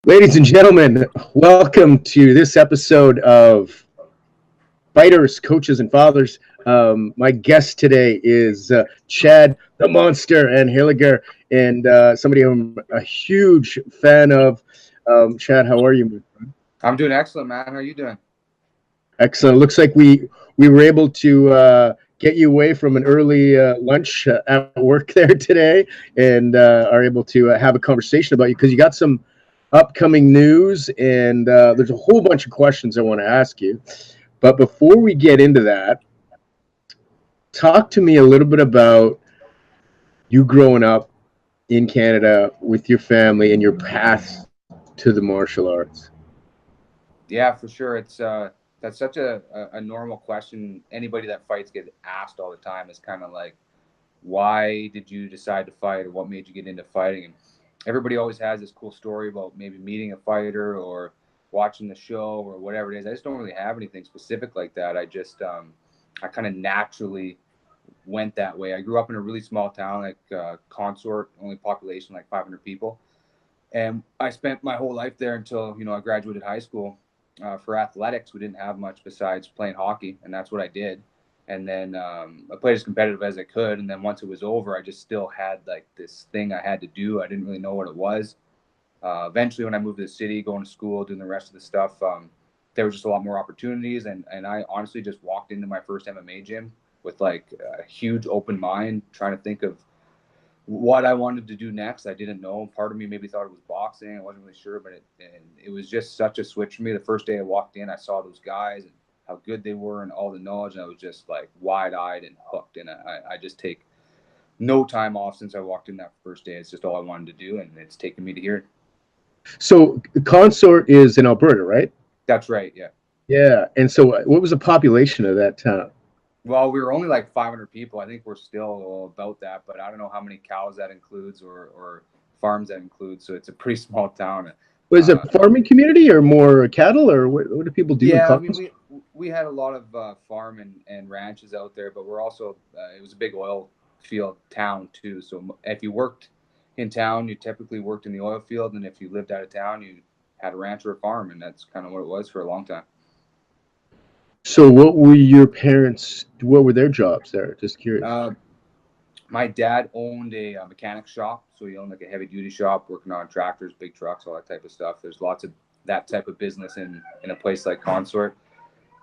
Ladies and gentlemen, welcome to this episode of Fighters, Coaches, and Fathers. My guest today is Chad the Monster Anheliger, and somebody I'm a huge fan of. Chad, how are you? I'm doing excellent, man. How are you doing? Excellent. Looks like we were able to get you away from an early lunch at work there today, and are able to have a conversation about you because you got some upcoming news, and there's a whole bunch of questions I want to ask you. But before we get into that, talk to me a little bit about you growing up in Canada with your family and your path to the martial arts. Yeah, for sure. It's that's such a normal question. Anybody that fights get asked all the time. Is kind of like, why did you decide to fight, or what made you get into fighting? And everybody always has this cool story about maybe meeting a fighter or watching the show or whatever it is. I just don't really have anything specific like that. I kind of naturally went that way. I grew up in a really small town, like Consort, only population like 500 people. And I spent my whole life there until I graduated high school. For athletics, we didn't have much besides playing hockey, and that's what I did. And then I played as competitive as I could. And then once it was over, I just still had like this thing I had to do. I didn't really know what it was. Eventually, when I moved to the city, going to school, doing the rest of the stuff, there was just a lot more opportunities. And I honestly just walked into my first MMA gym with like a huge open mind, trying to think of what I wanted to do next. I didn't know. Part of me maybe thought it was boxing. I wasn't really sure, but it was just such a switch for me. The first day I walked in, I saw those guys and how good they were and all the knowledge, and I was just like wide eyed and hooked. And I just take no time off since I walked in that first day. It's just all I wanted to do, and it's taken me to here. So Consort is in Alberta, right? That's right. Yeah. Yeah. And so, what was the population of that town? Well, we were only like 500 people. I think we're still about that, but I don't know how many cows that includes or farms that includes. So it's a pretty small town. Was it Uh, a farming community or more cattle, or what do people do in Yeah, I mean, Consort? we had a lot of farm and ranches out there, but we're also it was a big oil field town too. So if you worked in town, you typically worked in the oil field, and if you lived out of town, you had a ranch or a farm, and that's kind of what it was for a long time. So, what were your parents? What were their jobs there? Just curious. Uh, my dad owned a mechanic shop, so he owned like a heavy duty shop, working on tractors, big trucks, all that type of stuff. There's lots of that type of business in a place like Consort.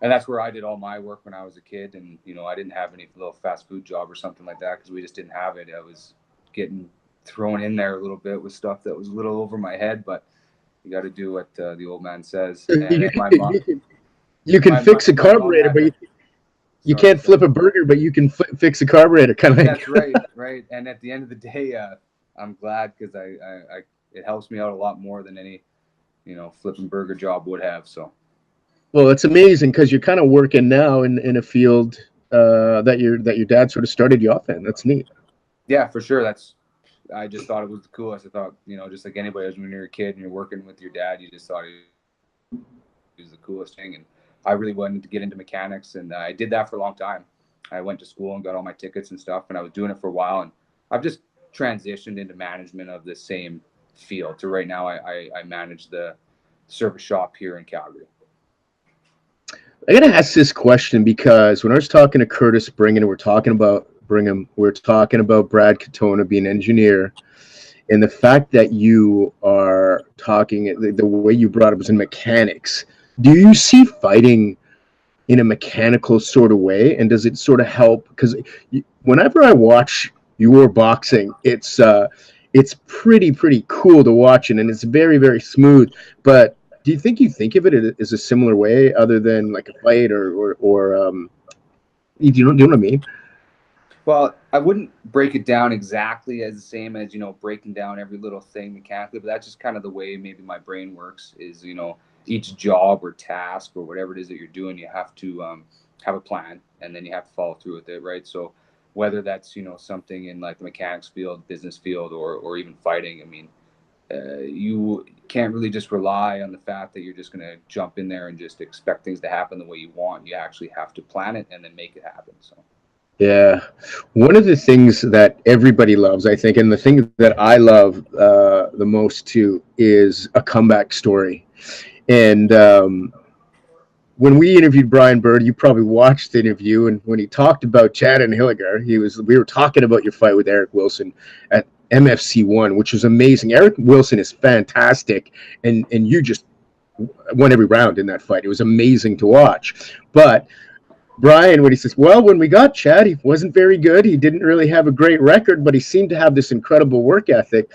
And that's where I did all my work when I was a kid. And I didn't have any little fast food job or something like that because we just didn't have it. I was getting thrown in there a little bit with stuff that was a little over my head, but you got to do what the old man says. So And you then can, you can fix a my mom carburetor, had but to. you Sorry, can't sorry. flip a burger, but you can fix a carburetor. Kind of That's like. right, right. And at the end of the day, I'm glad because I it helps me out a lot more than any flipping burger job would have. So Well, it's amazing because you're kind of working now in a field that your dad sort of started you off in. That's neat. yeah, for sure. I just thought it was the coolest. I thought, just like anybody else, when you're a kid and you're working with your dad, you just thought he was the coolest thing. And I really wanted to get into mechanics, and I did that for a long time. I went to school and got all my tickets and stuff, and I was doing it for a while. And I've just transitioned into management of the same field. To right now, I manage the service shop here in Calgary. I gotta ask this question because when I was talking to Curtis Brigham, we're talking about Brad Katona being an engineer, and the fact that you are talking the way you brought it was in mechanics. Do you see fighting in a mechanical sort of way, and does it sort of help? Because whenever I watch your boxing, it's pretty cool to watch it, and it's very smooth. But do you think of it as a similar way, other than like a fight or do you know what I mean? Well, I wouldn't break it down exactly as the same as, breaking down every little thing mechanically, but that's just kind of the way maybe my brain works is, each job or task or whatever it is that you're doing, you have to have a plan and then you have to follow through with it, right? So whether that's, something in like the mechanics field, business field, or even fighting, I mean, you can't really just rely on the fact that you're just going to jump in there and just expect things to happen the way you want. You actually have to plan it and then make it happen. So. Yeah. One of the things that everybody loves, I think, and the thing that I love the most too, is a comeback story. And when we interviewed Brian Bird, you probably watched the interview, and when he talked about Chad Anheliger, we were talking about your fight with Eric Wilson at MFC one, which was amazing. Eric Wilson is fantastic, and you just won every round in that fight. It was amazing to watch. But Brian, when he says, well, when we got Chad, he wasn't very good. He didn't really have a great record, but he seemed to have this incredible work ethic.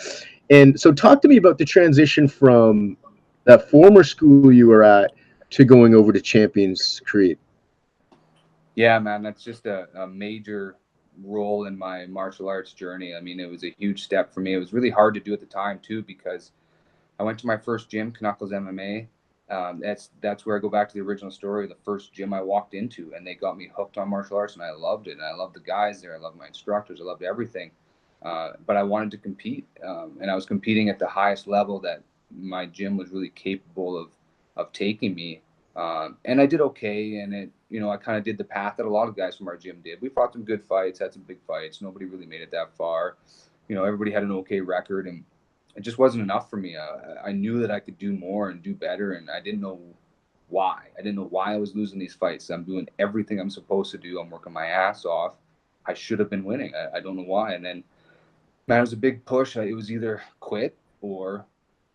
And so talk to me about the transition from that former school you were at to going over to Champions Creed. Yeah, man, that's just a major role in my martial arts journey. I mean, it was a huge step for me. It was really hard to do at the time too, because I went to my first gym, Canuckles MMA. That's where I go back to the original story. The first gym I walked into, and they got me hooked on martial arts, and I loved it. And I loved the guys there. I loved my instructors. I loved everything. But I wanted to compete, and I was competing at the highest level that my gym was really capable of taking me. And I did okay, and I kind of did the path that a lot of guys from our gym did. We fought some good fights, had some big fights. Nobody really made it that far. Everybody had an okay record, and it just wasn't enough for me. I knew that I could do more and do better, and I didn't know why. I didn't know why I was losing these fights. I'm doing everything I'm supposed to do. I'm working my ass off. I should have been winning. I don't know why. And then, man, it was a big push. It was either quit or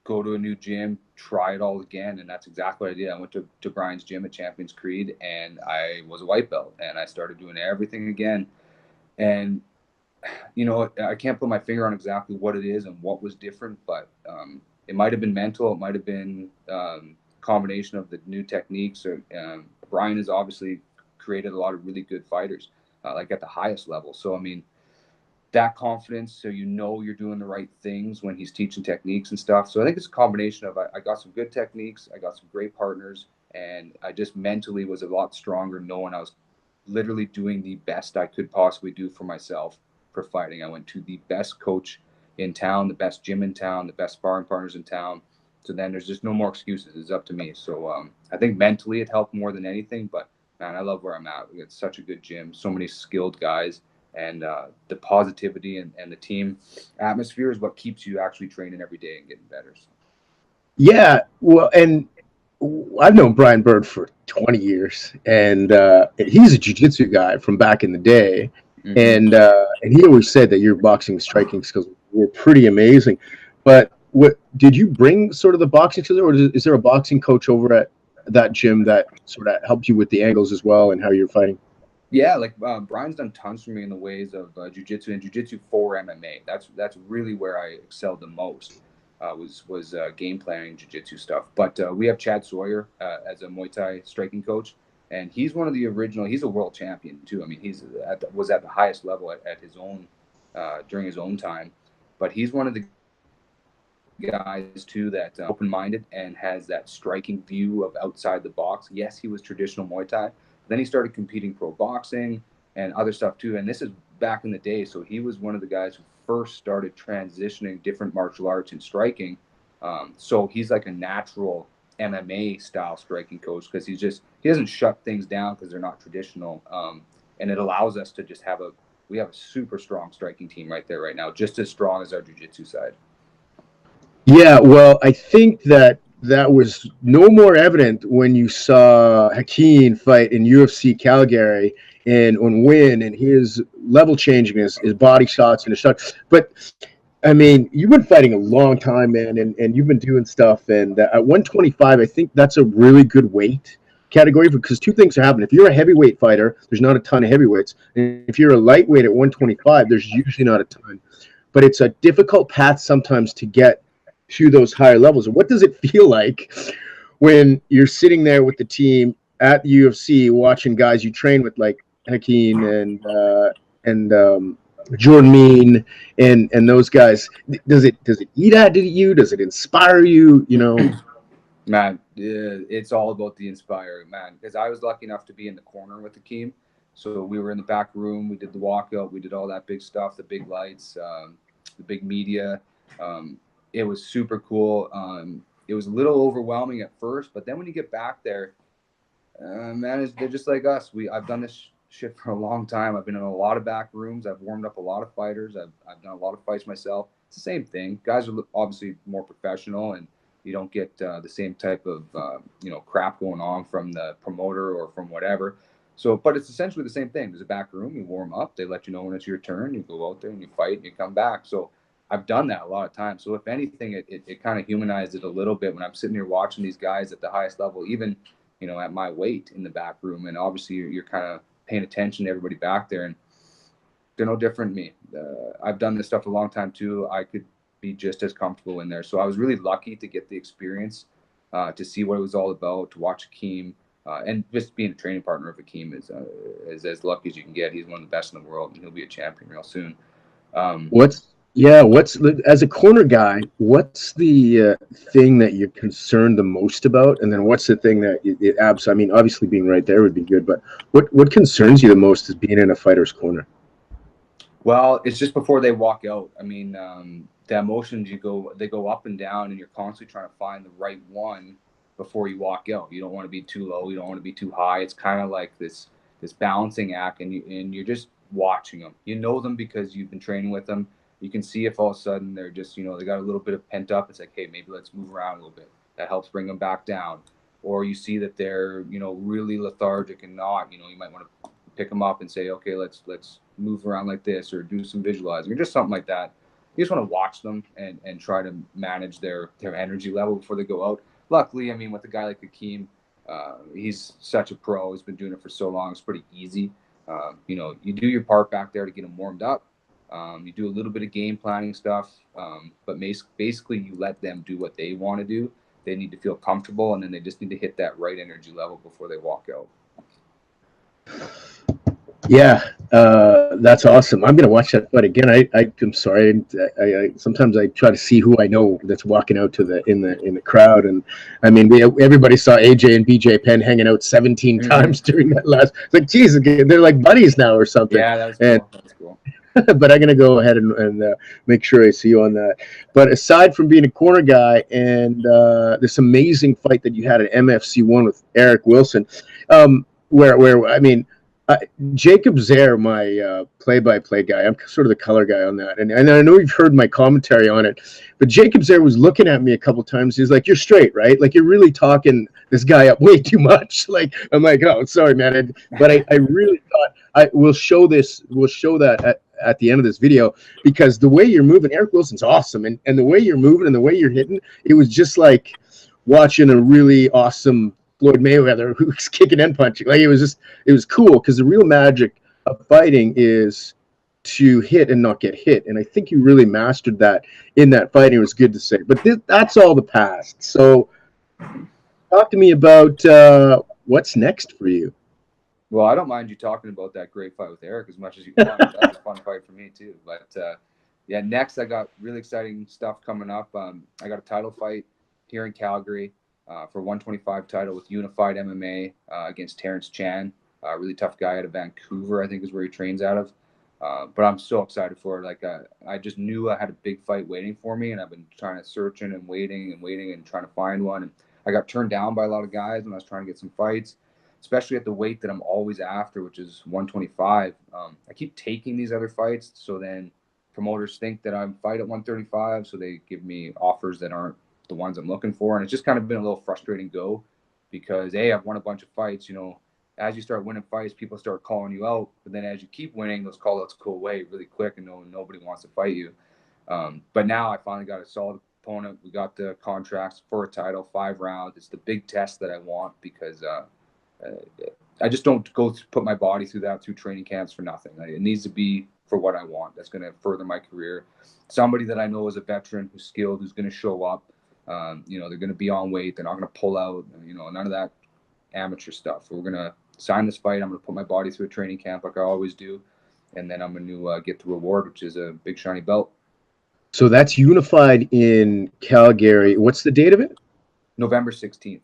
go to a new gym, try it all again. And that's exactly what I did. I went to Brian's gym at Champions Creed, and I was a white belt, and I started doing everything again. And I can't put my finger on exactly what it is and what was different, but it might have been mental. It might have been combination of the new techniques. Brian has obviously created a lot of really good fighters, like at the highest level. So, I mean, that confidence, so you're doing the right things when he's teaching techniques and stuff. So I think it's a combination of I got some good techniques, I got some great partners, and I just mentally was a lot stronger knowing I was literally doing the best I could possibly do for myself for fighting. I went to the best coach in town, the best gym in town, the best sparring partners in town. So then there's just no more excuses. It's up to me. So I think mentally it helped more than anything. But man, I love where I'm at. We got such a good gym, so many skilled guys, and the positivity and the team atmosphere is what keeps you actually training every day and getting better. So. Yeah, well, and I've known Brian Bird for 20 years, and he's a jiu-jitsu guy from back in the day, Mm-hmm. and he always said that your boxing striking skills were pretty amazing. But what did you bring sort of the boxing to there, or is there a boxing coach over at that gym that sort of helped you with the angles as well and how you're fighting? Yeah, like Brian's done tons for me in the ways of jiu-jitsu and jiu-jitsu for MMA. That's really where I excelled the most. Was game planning jiu-jitsu stuff. But we have Chad Sawyer as a Muay Thai striking coach, and he's one of the original. He's a world champion too. I mean, was at the highest level at his own during his own time. But he's one of the guys too that open-minded and has that striking view of outside the box. Yes, he was traditional Muay Thai. Then he started competing pro boxing and other stuff too. And this is back in the day, so he was one of the guys who first started transitioning different martial arts and striking. So he's like a natural MMA style striking coach because he doesn't shut things down because they're not traditional. And it allows us to just we have a super strong striking team right there right now, just as strong as our jiu-jitsu side. Yeah, well, I think that was no more evident when you saw Hakeem fight in UFC Calgary and win and his level changing his body shots and his shot. But I mean, you've been fighting a long time, man, and you've been doing stuff. And at 125, I think that's a really good weight category because two things are happening. If you're a heavyweight fighter, there's not a ton of heavyweights. And if you're a lightweight at 125, there's usually not a ton. But it's a difficult path sometimes to get to those higher levels. And what does it feel like when you're sitting there with the team at the UFC watching guys you train with like Hakeem and Jordan Mean and those guys? Does it eat at you? Does it inspire you? You know? Man, it's all about the inspiring, man. Because I was lucky enough to be in the corner with Hakeem. So we were in the back room. We did the walkout. We did all that big stuff, the big lights, the big media. It was super cool. It was a little overwhelming at first, but then when you get back there, man, they're just like us. I've done this shit for a long time. I've been in a lot of back rooms. I've warmed up a lot of fighters. I've done a lot of fights myself. It's the same thing. Guys are obviously more professional, and you don't get the same type of crap going on from the promoter or from whatever. So, but it's essentially the same thing. There's a back room. You warm up. They let you know when it's your turn. You go out there and you fight and you come back. So I've done that a lot of times. So if anything, it kind of humanized it a little bit when I'm sitting here watching these guys at the highest level, even at my weight in the back room. And obviously you're kind of paying attention to everybody back there, and they're no different than me. I've done this stuff a long time too. I could be just as comfortable in there. So I was really lucky to get the experience, to see what it was all about, to watch Hakeem. And just being a training partner of Hakeem is as lucky as you can get. He's one of the best in the world, and he'll be a champion real soon. What's as a corner guy, what's the thing that you're concerned the most about, and then what's the thing that I mean, obviously being right there would be good, but what concerns you the most is being in a fighter's corner? Well, it's just before they walk out. I mean, the emotions they go up and down, and you're constantly trying to find the right one before you walk out. You don't want to be too low. You don't want to be too high. It's kind of like this balancing act, and you're just watching them. You know them because you've been training with them. You can see if all of a sudden they're just, they got a little bit of pent up. It's like, hey, maybe let's move around a little bit. That helps bring them back down. Or you see that they're, really lethargic and not, you might want to pick them up and say, okay, let's move around like this, or do some visualizing, or just something like that. You just want to watch them and try to manage their energy level before they go out. Luckily, I mean, with a guy like Hakeem, he's such a pro. He's been doing it for so long. It's pretty easy. You do your part back there to get him warmed up. You do a little bit of game planning stuff, but basically you let them do what they want to do. They need to feel comfortable, and then they just need to hit that right energy level before they walk out. Yeah, that's awesome. I'm gonna watch that fight again. I'm sorry. I sometimes I try to see who I know that's walking out to in the crowd, and I mean, everybody saw AJ and BJ Penn hanging out 17 times during that last. It's like, geez, they're like buddies now or something. Yeah, that was cool. That's cool. But I'm gonna go ahead and make sure I see you on that. But aside from being a corner guy and this amazing fight that you had at MFC 1 with Eric Wilson, where I mean. Jacob Zaire, my play-by-play guy. I'm sort of the color guy on that, and I know you've heard my commentary on it. But Jacob Zaire was looking at me a couple times. He's like, "You're straight, right? Like you're really talking this guy up way too much." Like I'm like, "Oh, sorry, man." But I really thought we'll show that at the end of this video, because the way you're moving, Eric Wilson's awesome, and the way you're moving and the way you're hitting, it was just like watching a really awesome Floyd Mayweather who was kicking and punching. Like it was cool, because the real magic of fighting is to hit and not get hit, and I think you really mastered that in that fight. It was good to say, but that's all the past. So talk to me about what's next for you. Well, I don't mind you talking about that great fight with Eric as much as you want. That was a fun fight for me too. But yeah, next I got really exciting stuff coming up. I got a title fight here in Calgary. For 125 title with Unified MMA against Terrence Chan, a really tough guy out of Vancouver, I think is where he trains out of. But I'm so excited for it. Like I just knew I had a big fight waiting for me, and I've been trying to searching and waiting and trying to find one. And I got turned down by a lot of guys when I was trying to get some fights, especially at the weight that I'm always after, which is 125. I keep taking these other fights, so then promoters think that I'm fight at 135, so they give me offers that aren't the ones I'm looking for. And it's just kind of been a little frustrating go, because I've won a bunch of fights. As you start winning fights, people start calling you out, but then as you keep winning, those call outs go away really quick, and nobody wants to fight you. But now I finally got a solid opponent. We got the contracts for a title, 5 rounds. It's the big test that I want, because I just don't put my body through training camps for nothing. It needs to be for what I want. That's going to further my career. Somebody that I know is a veteran, who's skilled, who's going to show up. They're going to be on weight. They're not going to pull out, none of that amateur stuff. We're going to sign this fight. I'm going to put my body through a training camp like I always do. And then I'm going to get the reward, which is a big shiny belt. So that's Unified in Calgary. What's the date of it? November 16th.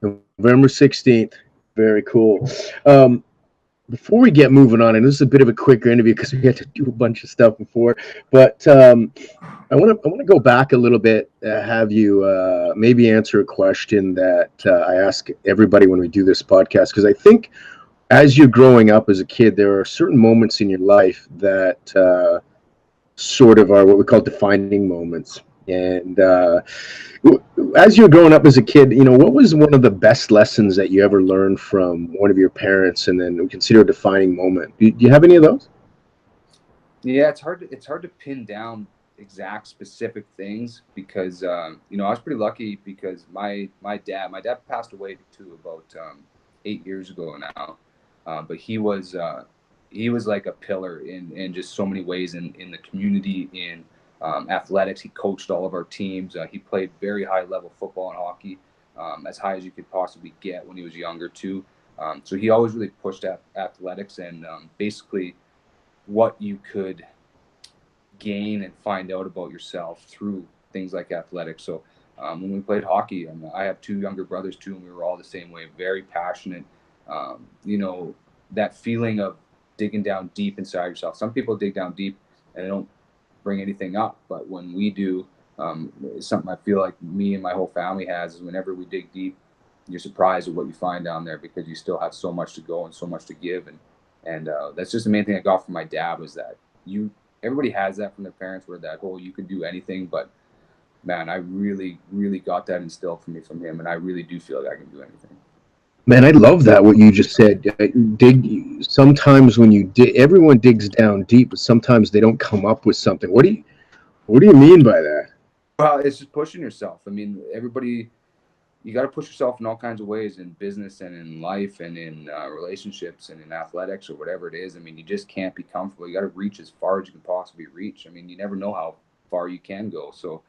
November 16th. Very cool. Before we get moving on, and this is a bit of a quicker interview because we had to do a bunch of stuff before, but I want to go back a little bit, have you maybe answer a question that I ask everybody when we do this podcast, because I think as you're growing up as a kid, there are certain moments in your life that sort of are what we call defining moments. And as you were growing up as a kid, what was one of the best lessons that you ever learned from one of your parents, and then we consider a defining moment? Do you have any of those? Yeah, it's hard to pin down exact specific things because I was pretty lucky because my dad passed away too about 8 years ago now, but he was like a pillar in just so many ways in the community in athletics. He coached all of our teams. He played very high level football and hockey, as high as you could possibly get when he was younger too. So he always really pushed athletics and basically what you could gain and find out about yourself through things like athletics. So when we played hockey, and I have two younger brothers too, and we were all the same way, very passionate. That feeling of digging down deep inside yourself. Some people dig down deep and they don't bring anything up, but when we do, it's something I feel like me and my whole family has is whenever we dig deep, you're surprised at what you find down there because you still have so much to go and so much to give. And that's just the main thing I got from my dad was that everybody has that from their parents where that whole you can do anything, but man, I really, really got that instilled from him, and I really do feel like I can do anything. Man, I love that what you just said. Sometimes when you dig, everyone digs down deep, but sometimes they don't come up with something. What do you mean by that? Well, it's just pushing yourself. I mean, everybody, you got to push yourself in all kinds of ways in business and in life and in relationships and in athletics or whatever it is. I mean, you just can't be comfortable. You got to reach as far as you can possibly reach. I mean, you never know how far you can go. So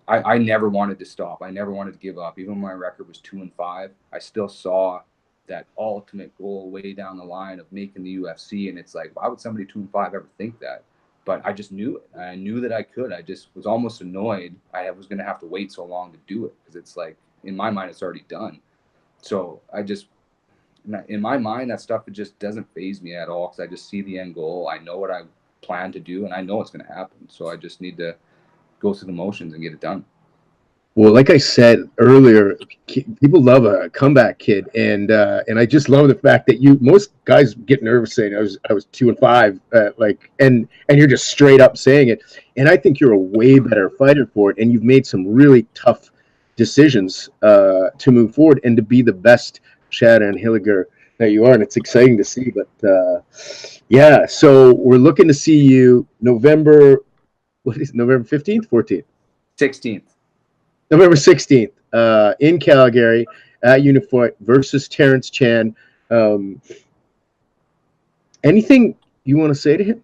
I never wanted to stop. I never wanted to give up. Even when my record was 2-5, I still saw that ultimate goal way down the line of making the UFC. And it's like, why would somebody 2-5 ever think that? But I just knew it. I knew that I could. I just was almost annoyed I was going to have to wait so long to do it because it's like, in my mind, it's already done. So in my mind, that stuff, it just doesn't faze me at all because I just see the end goal. I know what I plan to do, and I know it's going to happen. So I just need to go through the motions and get it done. Well, like I said earlier, people love a comeback kid, and I just love the fact that most guys get nervous saying I was 2-5, and you're just straight up saying it, and I think you're a way better fighter for it, and you've made some really tough decisions to move forward and to be the best Chad Anheliger that you are, and it's exciting to see. But yeah, so we're looking to see you November 15th, 14th, 16th. November 16th, in Calgary at Unifight versus Terrence Chan. Anything you want to say to him?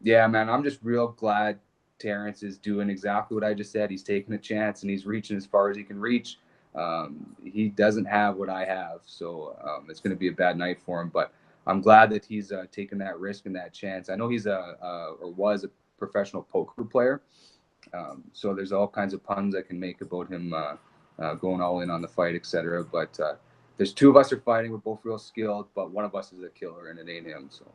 Yeah, man, I'm just real glad Terrence is doing exactly what I just said. He's taking a chance and he's reaching as far as he can reach. He doesn't have what I have, so it's going to be a bad night for him. But I'm glad that he's taking that risk and that chance. I know he's was a professional poker player. So there's all kinds of puns I can make about him going all in on the fight, etc. But there's two of us are fighting. We're both real skilled, but one of us is a killer, and it ain't him. So,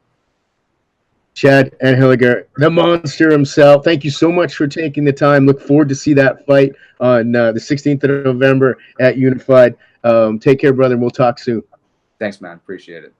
Chad Anheliger, the monster himself. Thank you so much for taking the time. Look forward to see that fight on the 16th of November at Unified. Take care, brother, and we'll talk soon. Thanks, man. Appreciate it.